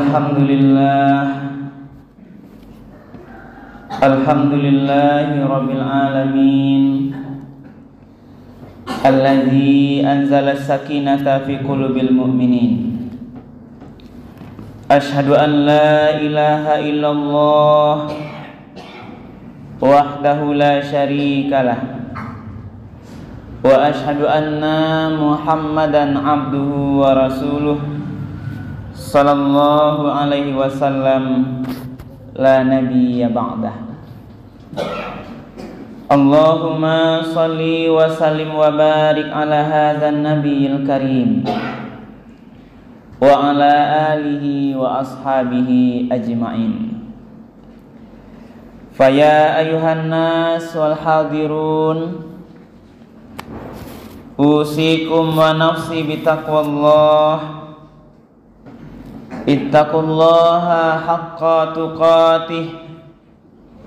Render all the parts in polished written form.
Alhamdulillahi Rabbil Alamin, alladzi anzala as-sakinata fi qulubil mu'minin. Ashhadu an la ilaha illallah wahdahu la syarikalah, wa ashhadu anna Muhammadan abduhu wa rasuluh sallallahu alaihi wasallam, la nabiyya ba'dah. Allahumma salli wa sallim wa barik ala hadzal nabiyil karim wa ala alihi wa ashabihi ajma'in. Faya ayuhan nas wal hadirun, usikum wa nafsi bitaqwallah. Ittaqullaha haqqa tuqatih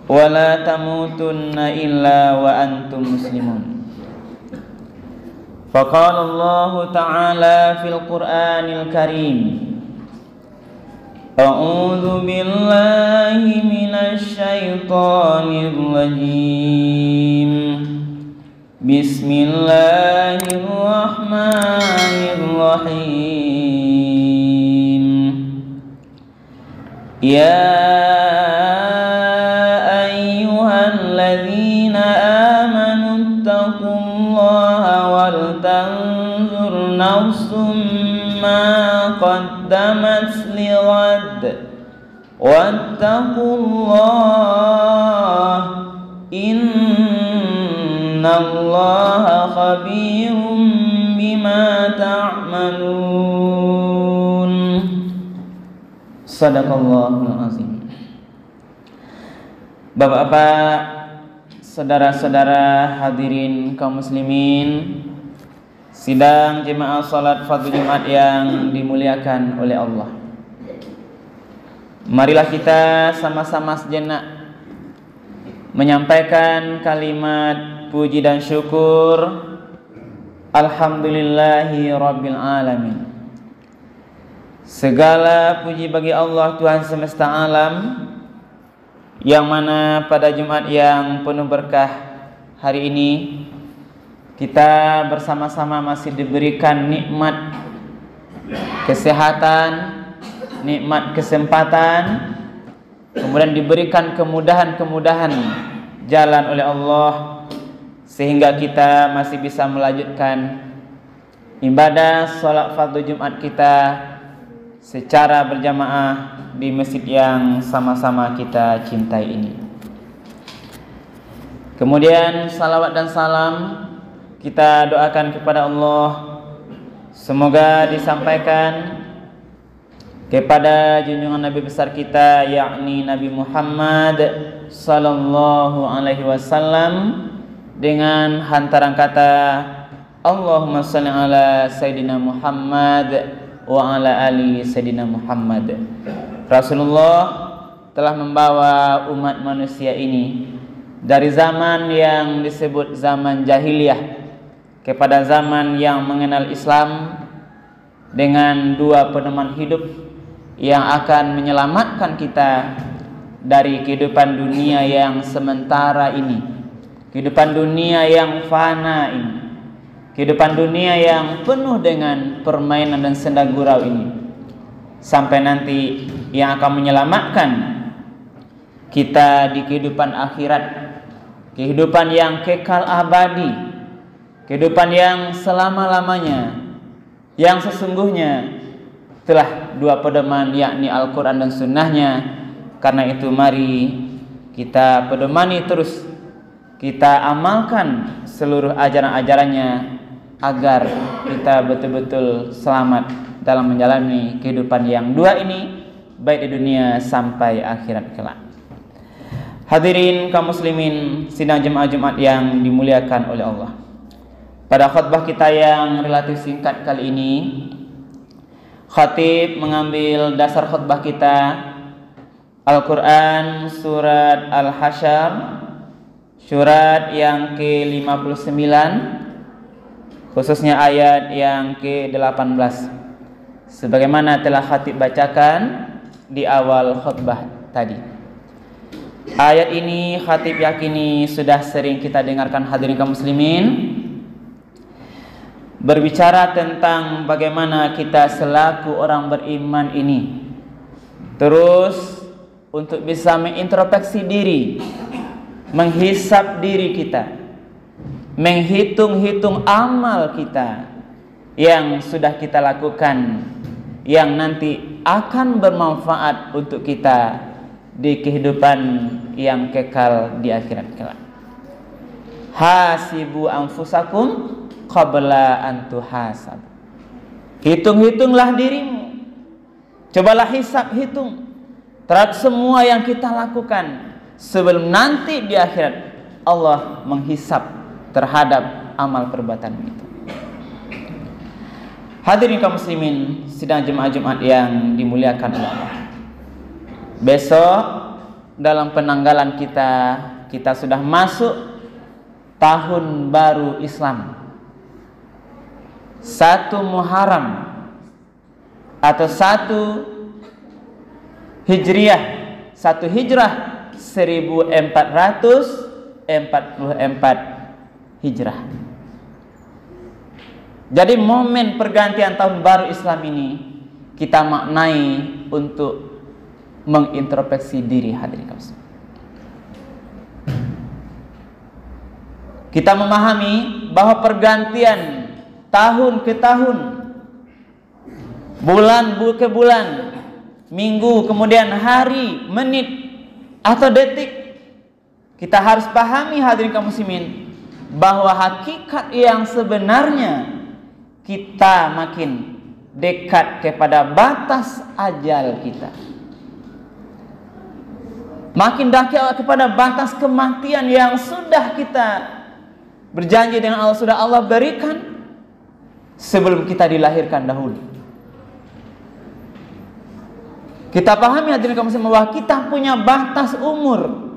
wa la tamutunna illa wa antum muslimun. Faqala Allah ta'ala fil Qur'anil Karim, a'udzu billahi minasy syaithanir rajim. Bismillahirrahmanirrahim. Ya ayyuhalladzina amanu taqullaha wal tanzur nafsum ma qaddamat lighad wattaqullaha innallaha khabirum bima ta'malun. Sadaqallahul azim. Bapak-bapak, saudara-saudara hadirin kaum muslimin, sidang jemaah salat Fardhu Jumat yang dimuliakan oleh Allah. Marilah kita sama-sama sejenak menyampaikan kalimat puji dan syukur. Alhamdulillahi Rabbil Alamin. Segala puji bagi Allah, Tuhan semesta alam, yang mana pada Jumat yang penuh berkah hari ini kita bersama-sama masih diberikan nikmat kesehatan, nikmat kesempatan, kemudian diberikan kemudahan-kemudahan jalan oleh Allah, sehingga kita masih bisa melanjutkan ibadah sholat Fardhu Jumat kita secara berjamaah di masjid yang sama-sama kita cintai ini. Kemudian salawat dan salam kita doakan kepada Allah, semoga disampaikan kepada junjungan Nabi besar kita, yakni Nabi Muhammad sallallahu alaihi wasallam, dengan hantaran kata Allahumma shalli ala Sayyidina Muhammad wa ala ali Sayyidina Muhammad. Rasulullah telah membawa umat manusia ini dari zaman yang disebut zaman jahiliyah kepada zaman yang mengenal Islam, dengan dua pedoman hidup yang akan menyelamatkan kita dari kehidupan dunia yang sementara ini, kehidupan dunia yang fana ini, kehidupan dunia yang penuh dengan permainan dan senda gurau ini, sampai nanti yang akan menyelamatkan kita di kehidupan akhirat, kehidupan yang kekal abadi, kehidupan yang selama-lamanya, yang sesungguhnya telah dua pedoman, yakni Al-Quran dan Sunnahnya. Karena itu mari kita pedomani terus, kita amalkan seluruh ajaran-ajarannya, agar kita betul-betul selamat dalam menjalani kehidupan yang dua ini, baik di dunia sampai akhirat kelak. Hadirin kaum muslimin, sidang jemaah Jumat yang dimuliakan oleh Allah. Pada khutbah kita yang relatif singkat kali ini, khatib mengambil dasar khutbah kita Al-Quran surat Al-Hasyr, surat yang ke-59, khususnya ayat yang ke-18. Sebagaimana telah khatib bacakan, di awal khutbah tadi. Ayat ini khatib yakini sudah sering kita dengarkan hadirin kaum muslimin, berbicara tentang bagaimana kita selaku orang beriman ini terus untuk bisa mengintrospeksi diri, menghisap diri kita, menghitung-hitung amal kita yang sudah kita lakukan, yang nanti akan bermanfaat untuk kita di kehidupan yang kekal di akhirat kelak. Hasibu anfusakum qabla an tuhasab. Hitung-hitunglah dirimu. Cobalah hisab, hitung terhadap semua yang kita lakukan sebelum nanti di akhirat Allah menghisab terhadap amal perbuatan itu. Hadirin kaum muslimin sidang jemaah Jumat yang dimuliakan oleh Allah. Besok dalam penanggalan kita sudah masuk tahun baru Islam. 1 Muharram atau 1 Hijriah, 1 Hijrah 1444 Hijrah. Jadi momen pergantian tahun baru Islam ini kita maknai untuk mengintrospeksi diri hadirin kaum. Kita memahami bahwa pergantian tahun ke tahun, bulan ke bulan, minggu, kemudian hari, menit atau detik, kita harus pahami hadirin kaum muslimin bahwa hakikat yang sebenarnya kita makin dekat kepada batas ajal kita, makin dekat kepada batas kematian yang sudah kita berjanji dengan Allah, sudah Allah berikan sebelum kita dilahirkan dahulu. Kita pahami hadirin kaum muslimin bahwa kita punya batas umur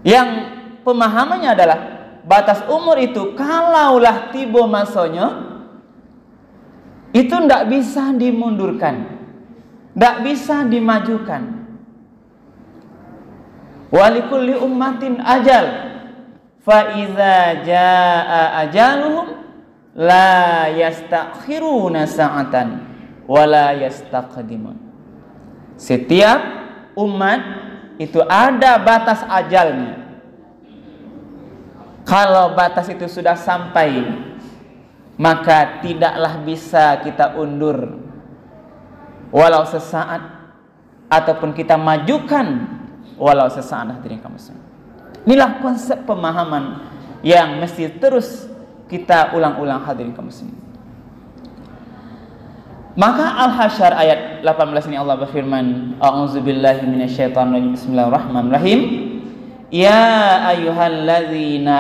yang pemahamannya adalah batas umur itu kalaulah tiba masanya itu tidak bisa dimundurkan, tidak bisa dimajukan. Walikulli ummatin ajal, fa iza jaa ajaluhum la yastakhiruna sa'atan wa la yastaqdimun. Setiap umat itu ada batas ajalnya. Kalau batas itu sudah sampai, maka tidaklah bisa kita undur walau sesaat, ataupun kita majukan walau sesaat. Hadirin kaum muslimin, inilah konsep pemahaman yang mesti terus kita ulang-ulang hadirin kaum muslimin. Maka Al-Hasyr ayat 18 ini Allah berfirman, a'udzubillahi minasyaitonirrajim, bismillahirrahmanirrahim. Ya ayyuhalladzina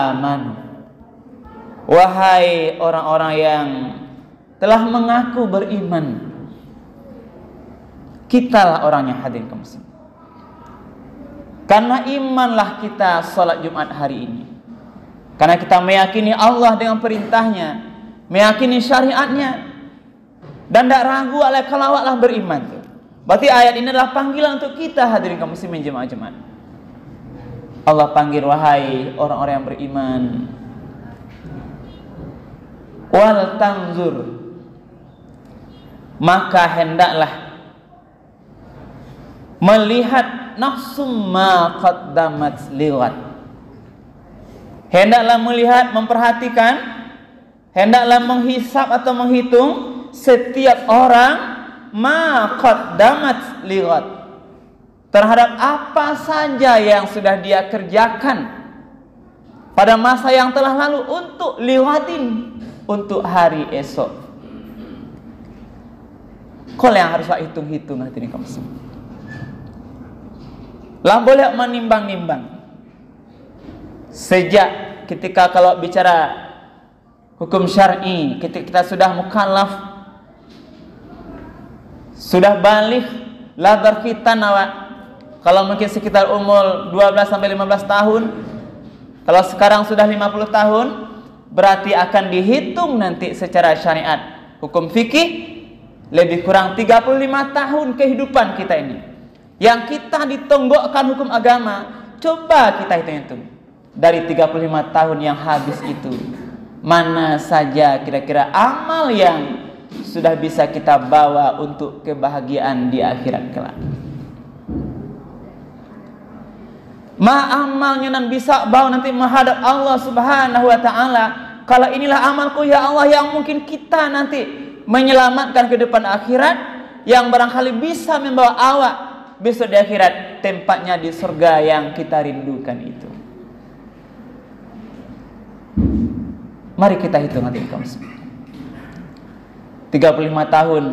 amanu, wahai orang-orang yang telah mengaku beriman. Kitalah orangnya hadirin kaum muslimin. Karena imanlah kita salat Jumat hari ini. Karena kita meyakini Allah dengan perintahnya, meyakini syariatnya, dan tidak ragu oleh kalawatlah beriman. Berarti ayat ini adalah panggilan untuk kita hadirin kaum muslimin jemaah Jumat. Allah panggil, wahai orang-orang yang beriman, wal tanzur, maka hendaklah melihat nafsum ma qaddamat liwat. Hendaklah melihat, memperhatikan, hendaklah menghisap atau menghitung setiap orang ma qaddamat liwat, terhadap apa saja yang sudah dia kerjakan pada masa yang telah lalu untuk liwatin, untuk hari esok. Kalau yang harus hitung-hitung hadirin kaum muslimin. Lah boleh menimbang-nimbang. Sejak ketika kalau bicara hukum syar'i, ketika kita sudah mukallaf, sudah balik, la berkhitan awak. Kalau mungkin sekitar umur 12 sampai 15 tahun, kalau sekarang sudah 50 tahun, berarti akan dihitung nanti secara syariat, hukum fikih, Lebih kurang 35 tahun kehidupan kita ini, yang kita ditonggokkan hukum agama. Coba kita hitung-hitung, dari 35 tahun yang habis itu, mana saja kira-kira amal yang sudah bisa kita bawa untuk kebahagiaan di akhirat kelak. Amalnya nan bisa bawa nanti menghadap Allah Subhanahu wa taala. Kalau inilah amalku ya Allah yang mungkin kita nanti menyelamatkan ke depan akhirat, yang barangkali bisa membawa awak besok di akhirat tempatnya di surga yang kita rindukan itu. Mari kita hitung nanti kaum semua. 35 tahun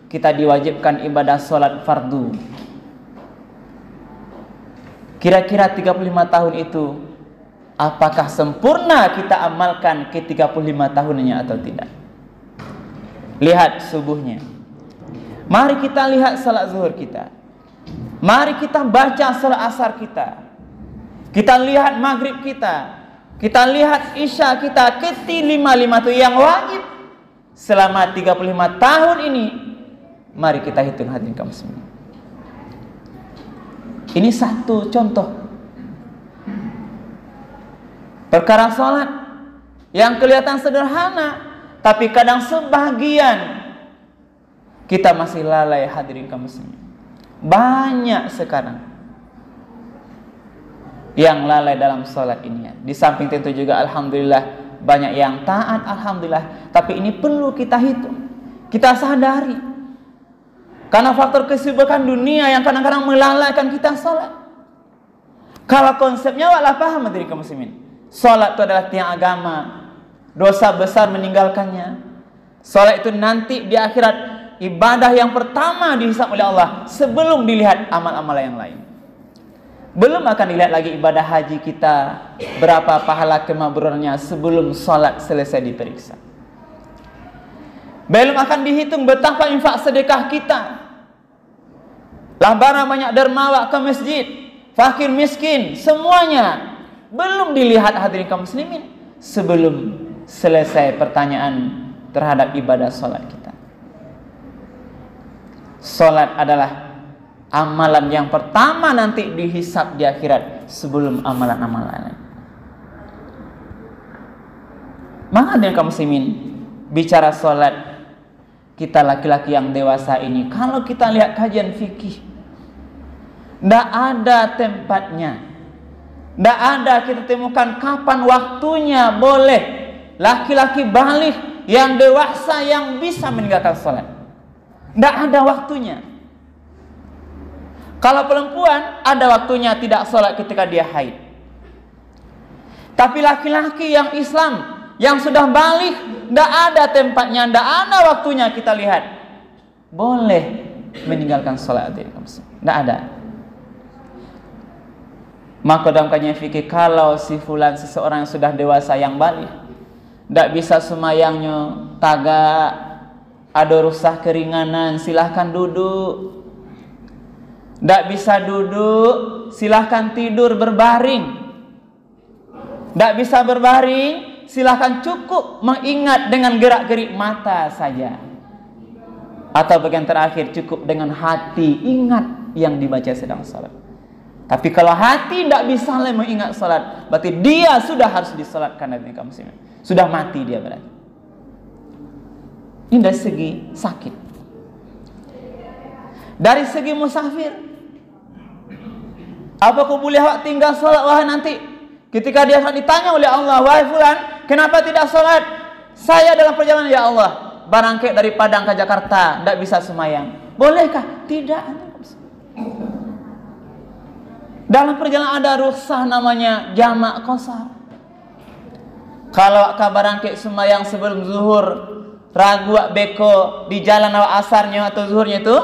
kita diwajibkan ibadah sholat fardu. Kira-kira 35 tahun itu apakah sempurna kita amalkan ke 35 tahunnya atau tidak? Lihat subuhnya. Mari kita lihat salat zuhur kita. Mari kita baca salat asar kita. Kita lihat maghrib kita. Kita lihat isya kita. Ke-5 itu yang wajib selama 35 tahun ini. Mari kita hitung hadirin kaum semua. Ini satu contoh perkara salat yang kelihatan sederhana, tapi kadang sebagian kita masih lalai hadirin kaum muslimin. Banyak sekarang yang lalai dalam sholat ini. Di samping tentu juga alhamdulillah banyak yang taat, alhamdulillah. Tapi ini perlu kita hitung, kita sadari. Karena faktor kesibukan dunia yang kadang-kadang melalaikan kita sholat. Kalau konsepnya walau paham hadirin kaum muslimin, sholat itu adalah tiang agama. Dosa besar meninggalkannya. Salat itu nanti di akhirat ibadah yang pertama dihisab oleh Allah sebelum dilihat amal-amal yang lain. Belum akan dilihat lagi ibadah haji kita, berapa pahala kemabrurannya sebelum salat selesai diperiksa. Belum akan dihitung betapa infak sedekah kita. Lambaran banyak dermawan ke masjid, fakir miskin, semuanya belum dilihat hadirin kaum muslimin sebelum selesai pertanyaan terhadap ibadah solat kita. Solat adalah amalan yang pertama nanti dihisab di akhirat sebelum amalan-amalan lain. Maka dengan kaum muslimin bicara solat, kita laki-laki yang dewasa ini, kalau kita lihat kajian fikih, tidak ada tempatnya, tidak ada kita temukan kapan waktunya boleh laki-laki balik yang dewasa yang bisa meninggalkan sholat. Tidak ada waktunya. Kalau perempuan ada waktunya tidak sholat ketika dia haid. Tapi laki-laki yang Islam yang sudah balik, tidak ada tempatnya, tidak ada waktunya kita lihat boleh meninggalkan sholat. Tidak ada. Maka dalam kajian fikih, kalau si fulan seseorang yang sudah dewasa yang balik, tidak bisa semayangnya, tagak, ada rusak keringanan, silahkan duduk. Tidak bisa duduk, silahkan tidur berbaring. Tidak bisa berbaring, silahkan cukup mengingat dengan gerak-gerik mata saja. Atau bagian terakhir cukup dengan hati ingat yang dibaca sedang salat. Tapi kalau hati tidak bisa lagi mengingat salat, berarti dia sudah harus disalatkan dari kaum muslimin. Sudah mati dia berarti. Ini dari segi sakit. Dari segi musafir, apa kau boleh awak tinggal salat? Wah, nanti ketika dia akan ditanya oleh Allah, wahai fulan, kenapa tidak salat? Saya dalam perjalanan ya Allah, barangkali dari Padang ke Jakarta, tidak bisa semayang. Bolehkah? Tidak. Dalam perjalanan ada rukhsah namanya jamak qasar. Kalau kabaran ke semayang sebelum zuhur, ragu beko di jalan awak asarnya atau zuhurnya itu,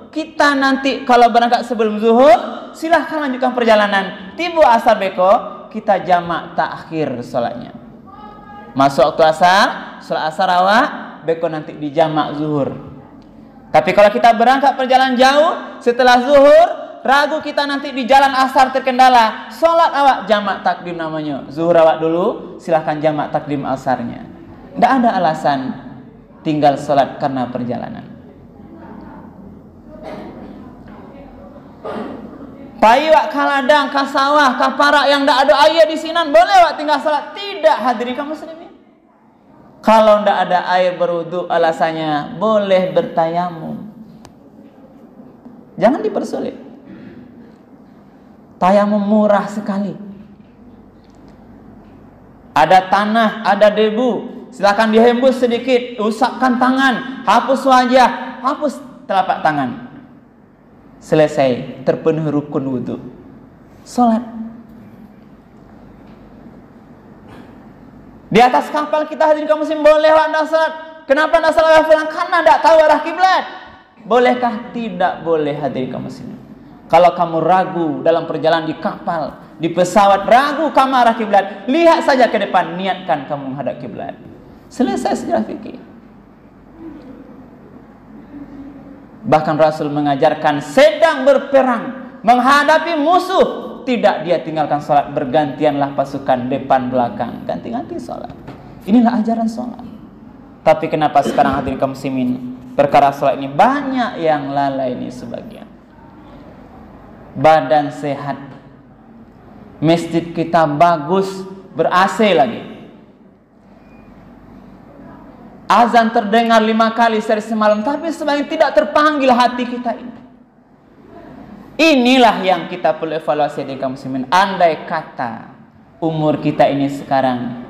kita nanti kalau berangkat sebelum zuhur, silahkan lanjutkan perjalanan. Tiba asar beko, kita jamak takhir salatnya. Masuk waktu asar, salat asar awak, beko nanti di jamak zuhur. Tapi kalau kita berangkat perjalanan jauh, setelah zuhur, ragu kita nanti di jalan asar terkendala, sholat awak jamak takdim namanya. Zuhur awak dulu, silahkan jamak takdim asarnya. Tidak ada alasan tinggal sholat karena perjalanan. Payu wak kaladang, ka sawah, ka parak yang ndak ada air di sinan, boleh wak tinggal salat? Tidak, hadirin kaum muslimin. Kalau ndak ada air berwudu, alasannya boleh bertayamum. Jangan dipersulit. Tayamum murah sekali. Ada tanah, ada debu, silakan dihembus sedikit, usapkan tangan, hapus wajah, hapus telapak tangan. Selesai, terpenuhi rukun wudu, salat. Di atas kapal kita hadirin kaum muslimin boleh anda salat. Kenapa anda salat? Karena tidak tahu arah kiblat. Bolehkah? Tidak boleh hadirin kaum muslimin. Kalau kamu ragu dalam perjalanan di kapal, di pesawat, ragu kamu arah kiblat, lihat saja ke depan, niatkan kamu menghadap kiblat. Selesai sejarah fikih. Bahkan Rasul mengajarkan sedang berperang, menghadapi musuh, tidak dia tinggalkan sholat, bergantianlah pasukan depan belakang, ganti-ganti sholat. Inilah ajaran sholat. Tapi kenapa sekarang hadirin kaum muslimin, perkara sholat ini banyak yang lalai ini sebagian. Badan sehat, masjid kita bagus, ber-AC lagi. Azan terdengar 5 kali sehari semalam, tapi sebenarnya tidak terpanggil hati kita ini. Inilah yang kita perlu evaluasi di kaum muslimin. Andai kata umur kita ini sekarang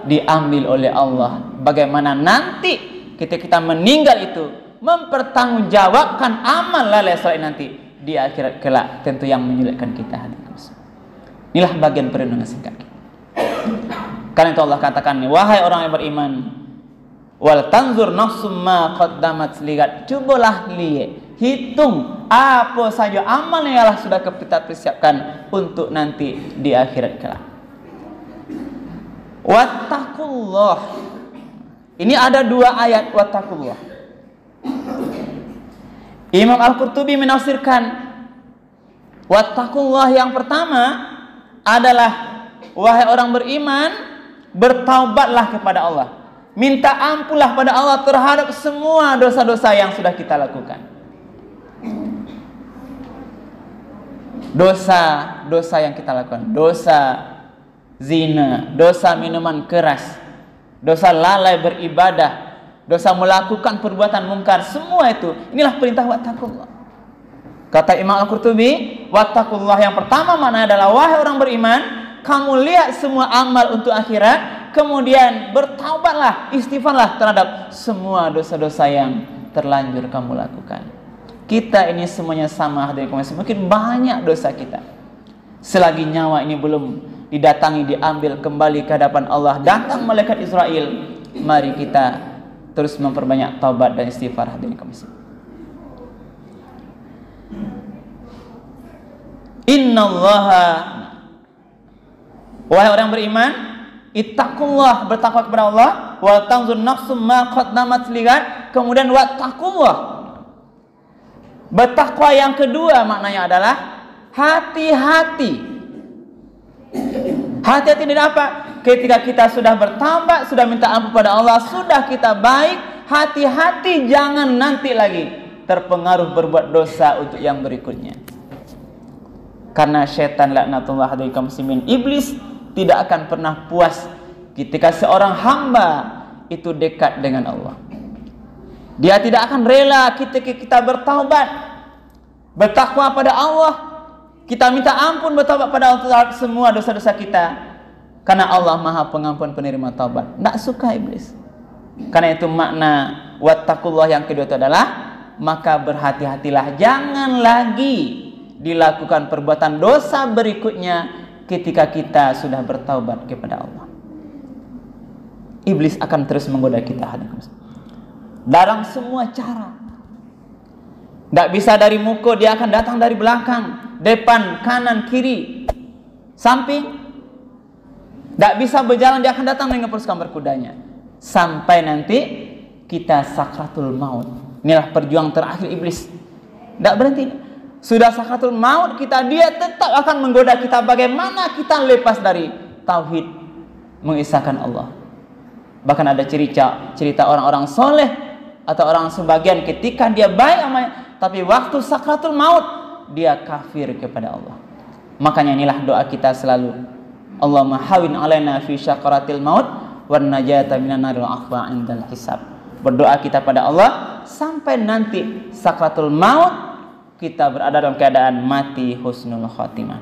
diambil oleh Allah, bagaimana nanti ketika kita meninggal itu mempertanggungjawabkan amal lalai sholat nanti di akhirat kelak, tentu yang menyulitkan kita. Inilah bagian perenungan singkat kita. Karena itu Allah katakan, wahai orang yang beriman, wal tanzur nafsum ma qaddamat lihat, cobalah lihat, hitung apa saja amal yang Allah sudah kita persiapkan untuk nanti di akhirat kelak. Wattaqullah. Ini ada 2 ayat wattaqullah. Imam Al-Qurtubi menafsirkan wattaqullah yang pertama adalah, wahai orang beriman, bertaubatlah kepada Allah. Minta ampunlah pada Allah terhadap semua dosa-dosa yang sudah kita lakukan. Dosa yang kita lakukan, dosa zina, dosa minuman keras, dosa lalai beribadah, dosa melakukan perbuatan mungkar, semua itu, inilah perintah wattaqullah. Kata Imam Al-Qurtubi, wattaqullah yang pertama mana adalah, wahai orang beriman, kamu lihat semua amal untuk akhirat, kemudian bertaubatlah, istighfarlah terhadap semua dosa-dosa yang terlanjur kamu lakukan. Kita ini semuanya sama hadirin kaum muslimin, mungkin banyak dosa kita. Selagi nyawa ini belum didatangi, diambil kembali ke hadapan Allah, datang malaikat Israel, mari kita terus memperbanyak taubat dan istighfar hadirin kaum muslimin. Innallaha, wahai orang beriman, ittaqullah, bertakwa kepada Allah, wa tanzur nafsum ma qaddamat lihat, kemudian wattaqullah. Bertakwa yang kedua maknanya adalah hati-hati. Hati-hati dengan apa? Ketika kita sudah bertaubat, sudah minta ampun pada Allah, sudah kita baik, hati-hati jangan nanti lagi terpengaruh berbuat dosa untuk yang berikutnya. Karena syaitan laknatullah alaihi kaum muslimin, iblis tidak akan pernah puas ketika seorang hamba itu dekat dengan Allah. Dia tidak akan rela ketika kita bertaubat, bertakwa pada Allah, kita minta ampun, bertaubat pada Allah terhadap semua dosa-dosa kita. Karena Allah Maha Pengampun penerima taubat. Tidak suka iblis. Karena itu makna wattaqullah yang kedua itu adalah, maka berhati-hatilah, jangan lagi dilakukan perbuatan dosa berikutnya ketika kita sudah bertaubat kepada Allah. Iblis akan terus menggoda kita dalam semua cara. Tidak bisa dari muka, dia akan datang dari belakang, depan, kanan, kiri, samping. Tidak bisa berjalan, dia akan datang dengan pasukan berkudanya. Sampai nanti kita sakratul maut. Inilah perjuangan terakhir iblis. Tidak berhenti. Sudah sakratul maut kita, dia tetap akan menggoda kita. Bagaimana kita lepas dari tauhid, mengisahkan Allah. Bahkan ada cerita orang-orang soleh atau orang sebagian ketika dia baik amalnya, tapi waktu sakratul maut dia kafir kepada Allah. Makanya inilah doa kita selalu. Allahumma hawin alaina fi syakaratil maut wan najata minan naril afwa indal hisab. Berdoa kita pada Allah sampai nanti sakratul maut kita berada dalam keadaan mati husnul khotimah.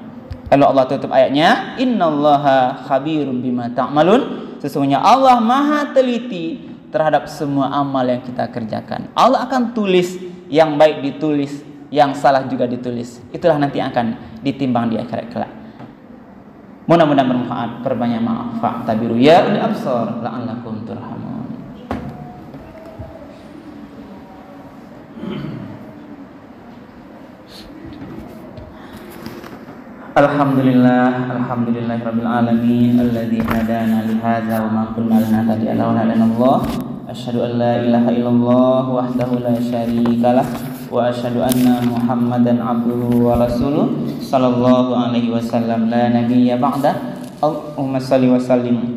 Lalu Allah tutup ayatnya, innallaha khabirum bima ta'malun. Sesungguhnya Allah maha teliti terhadap semua amal yang kita kerjakan. Allah akan tulis, yang baik ditulis, yang salah juga ditulis. Itulah nanti akan ditimbang di akhirat kelak. Mudah-mudahan bermanfaat, perbanyak maaf. Fa'tabiru ya ulil absar la'allakum turhamun. Alhamdulillahirabbil alamin alladzi hadana li hadza wa ma kunna linahtadiya laula an Allah. Asyhadu an la ilaha illallah wahdahu la syarikalah wa asyhadu anna Muhammadan abduhu wa rasuluh sallallahu alaihi wasallam la nabiyya ba'da. Allahumma shalli wa sallim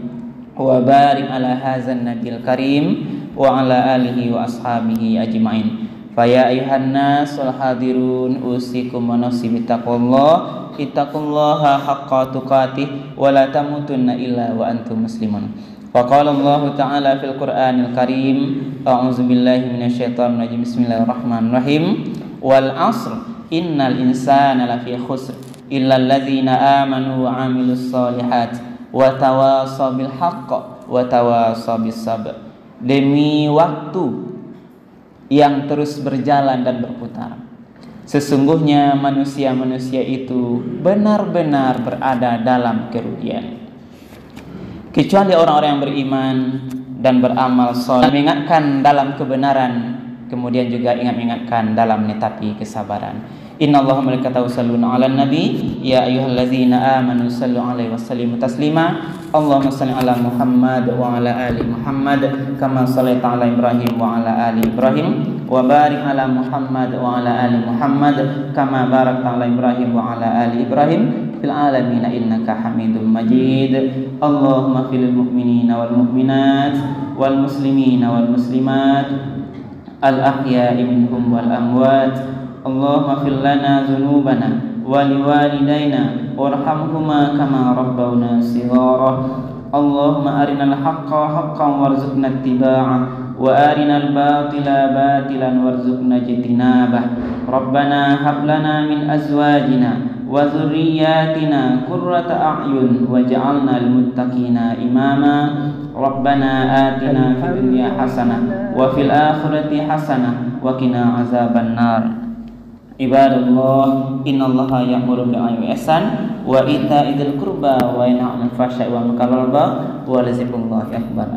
wa barik ala hadzal nabiyil karim wa ala alihi wa ashabihi ajmain. Fa ya ayuhan nasul hadirun usikum wa nafsi bittaqwallah. Ittaqullaha haqqa tuqatih wa la tamutunna illa wa antum muslimun. Wa qala Allah ta'ala fil Qur'anil Karim, a'udzu billahi minasyaitonir rajim. Bismillahirrahmanirrahim. Wal 'asr innal insana lafi khusr illa alladzina amanu wa 'amilus shalihat wa tawasaw bil haqq wa tawasaw bis sabr. Demi waktu yang terus berjalan dan berputar, sesungguhnya manusia-manusia itu benar-benar berada dalam kerugian, kecuali orang-orang yang beriman dan beramal saleh, mengingatkan dalam kebenaran, kemudian juga ingat-ingatkan dalam menetapi kesabaran. Innallaha malaikatahu yusholluna 'alan nabi ya ayyuhallazina amanu shallu 'alaihi wa sallimu taslima. Allahumma shalli 'ala Muhammad wa 'ala ali Muhammad kama shallaita 'ala Ibrahim wa 'ala ali Ibrahim wa barik 'ala Muhammad wa 'ala ali Muhammad kama barakta 'ala Ibrahim wa 'ala ali Ibrahim fil alamin innaka Hamidum Majid. Allahumma fil mu'minina wal mu'minat wal muslimina wal muslimat al ahya'i minhum wal amwat. Allahumma fil lana dzunubana wa liwalidayna warhamhuma kama rabbawna shighara. Allahumma arinal haqqa haqqan warzuqna ittiba'ah wa arinal batila batilan warzuqna ijtinabah. Rabbana hab lana min azwajina wa dzurriyyatina qurrata a'yun waj'alna lil muttaqina imama. Rabbana atina fid dunya hasanah wa fil akhirati hasanah wa qina azabannar. Ibadallah, innallaha ya'muru bil 'adli wal ihsan wa ita'i dzil qurba wa yanha 'anil fahsya'i wal munkari wal baghi wa la dzikrullahi akbar.